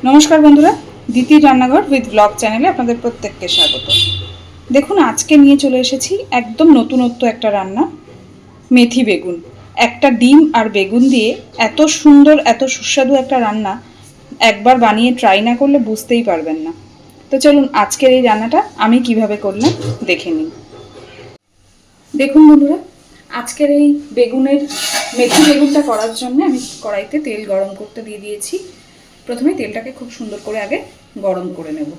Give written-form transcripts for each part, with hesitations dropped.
নমস্কার বন্ধুরা, দিতির রান্নাঘর উইথ ব্লগ চ্যানেলে আপনাদের প্রত্যেককে স্বাগত। দেখুন, আজকে নিয়ে চলে এসেছি একদম নতুনত্ব একটা রান্না, মেথি বেগুন। একটা ডিম আর বেগুন দিয়ে এত সুন্দর, এত সুস্বাদু একটা রান্না একবার বানিয়ে ট্রাই না করলে বুঝতেই পারবেন না। তো চলুন আজকের এই রান্নাটা আমি কিভাবে করলাম দেখে নিন। দেখুন বন্ধুরা, আজকের এই মেথি বেগুনটা করার জন্য আমি কড়াইতে তেল গরম করতে দিয়ে দিয়েছি। প্রথমে তেলটাকে খুব সুন্দর করে আগে গরম করে নেব।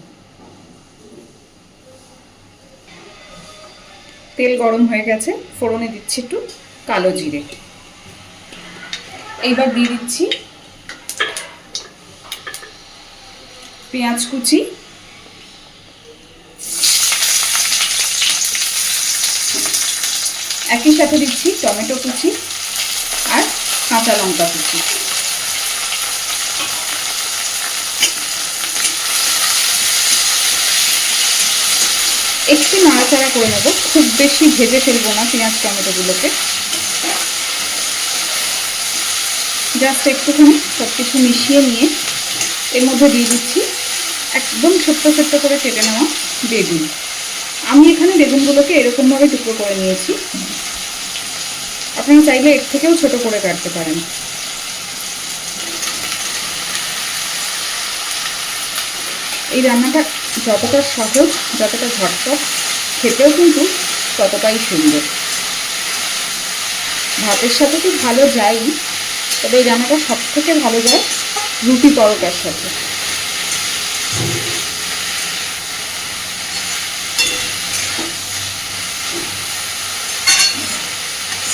তেল গরম হয়ে গেছে, ফোড়নে দিচ্ছি একটু কালো জিরে। এইবার দিয়ে দিচ্ছি পেঁয়াজ কুচি, একই সাথে দিচ্ছি টমেটো কুচি আর কাঁচা লঙ্কা কুচি। একটু নাড়াচাড়া করে নেব, খুব বেশি ভেজে ফেলবো না পেঁয়াজ টমেটোগুলোকে, জাস্ট একটুখানি সব কিছু মিশিয়ে নিয়ে এর মধ্যে দিয়ে দিচ্ছি একদম ছোট্ট ছোট্ট করে কেটে নেওয়া বেগুন। আমি এখানে বেগুনগুলোকে এরকমভাবে টুকরো করে নিয়েছি, আপনারা চাইলে এর থেকেও ছোট করে কাটতে পারেন। এই রান্নাটা যতটা সহজ, যতটা ঝটপট, খেতেও কিন্তু ততটাই সুন্দর। ভাতের সাথে তো ভালো যায়ই, তবে এই রান্নাটা সব থেকে ভালো যায় রুটি পরোটার সাথে।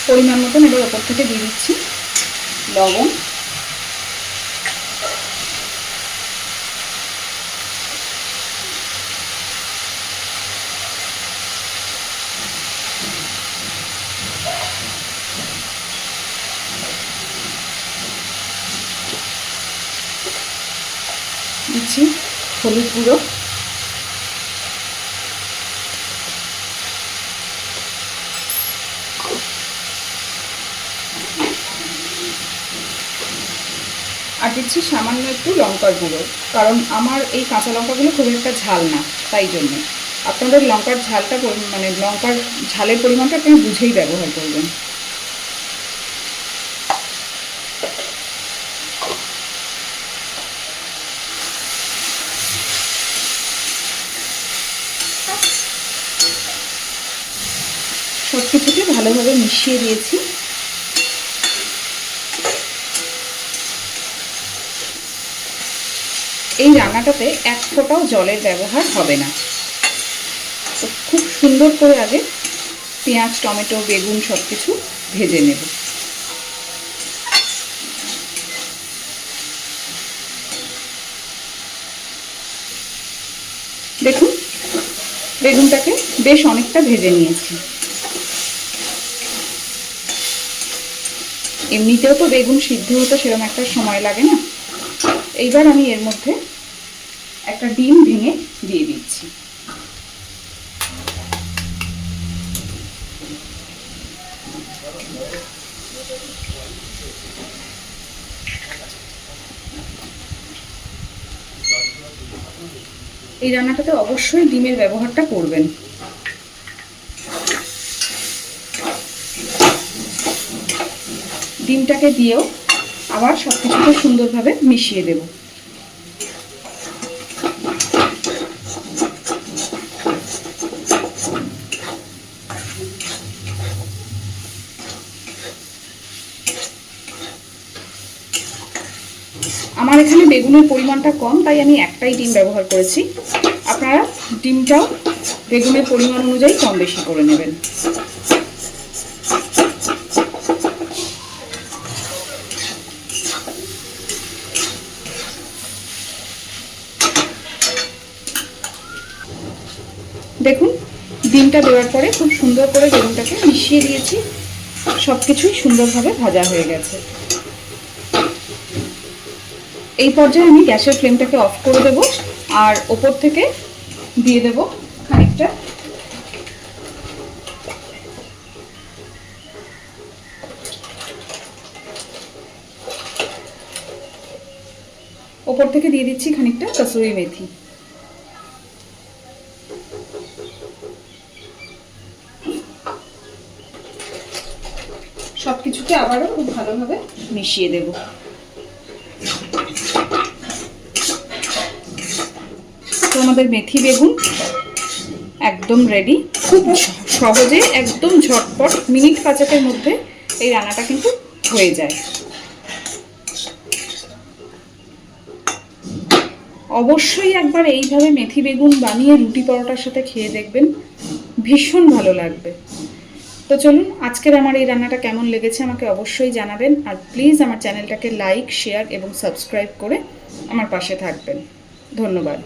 পরিমাণ মতন এবার ওপর থেকে দিয়ে দিচ্ছি লবণ, দিচ্ছি হলুদ গুঁড়ো, আর দিচ্ছি সামান্য একটু লঙ্কার গুঁড়ো, কারণ আমার এই কাঁচা লঙ্কাগুলো খুব একটা ঝাল না, তাই জন্য। আপনাদের লঙ্কার ঝালটা লঙ্কার ঝালের পরিমাণটা আপনি বুঝেই ব্যবহার করবেন। সব কিছুকে ভালোভাবে মিশিয়ে দিয়েছি। এই রান্নাটাতে এক ফোঁটাও জলের ব্যবহার হবে না। তো খুব সুন্দর করে আগে পেঁয়াজ টমেটো বেগুন সব কিছু ভেজে নেব। দেখুন, বেগুনটাকে বেশ অনেকটা ভেজে নিয়েছি। এমনিতেও তো বেগুন সিদ্ধ হতে সেরকম একটা সময় লাগে না। এইবার আমি এর মধ্যে একটা ডিম ভেঙে দিয়ে দিচ্ছি। এই রান্নাটাতে অবশ্যই ডিমের ব্যবহারটা করবেন। ডিমটাকে দিয়েও আবার সব কিছুকে সুন্দরভাবে মিশিয়ে দেব। আমার এখানে বেগুনের পরিমাণটা কম, তাই আমি একটাই ডিম ব্যবহার করেছি। আপনারা ডিমটাও বেগুনের পরিমাণ অনুযায়ী কম বেশি করে নেবেন। দেখুন, ডিমটা দেওয়ার পরে খুব সুন্দর করে বেগুনটাকে মিশিয়ে দিয়েছি, সব কিছুই সুন্দরভাবে ভাজা হয়ে গেছে। এই পর্যায়ে আমি গ্যাসের ফ্লেমটাকে অফ করে দেব, আর ওপর থেকে দিয়ে দেব খানিকটা ওপর থেকে দিয়ে দিচ্ছি খানিকটা কসুরি মেথি। সব কিছুকে আবারও খুব ভালোভাবে মিশিয়ে দেব। তো আমাদের মেথি বেগুন একদম রেডি। খুব সহজে, একদম ঝটপট, মিনিট 5-এর মধ্যে এই রান্নাটা কিন্তু হয়ে যায়। অবশ্যই একবার এইভাবে মেথি বেগুন বানিয়ে রুটি পরোটার সাথে খেয়ে দেখবেন, ভীষণ ভালো লাগবে। তো চলুন, আজকের আমার এই রান্নাটা কেমন লেগেছে আমাকে অবশ্যই জানাবেন। আর প্লিজ আমার চ্যানেলটাকে লাইক, শেয়ার এবং সাবস্ক্রাইব করে আমার পাশে থাকবেন। ধন্যবাদ।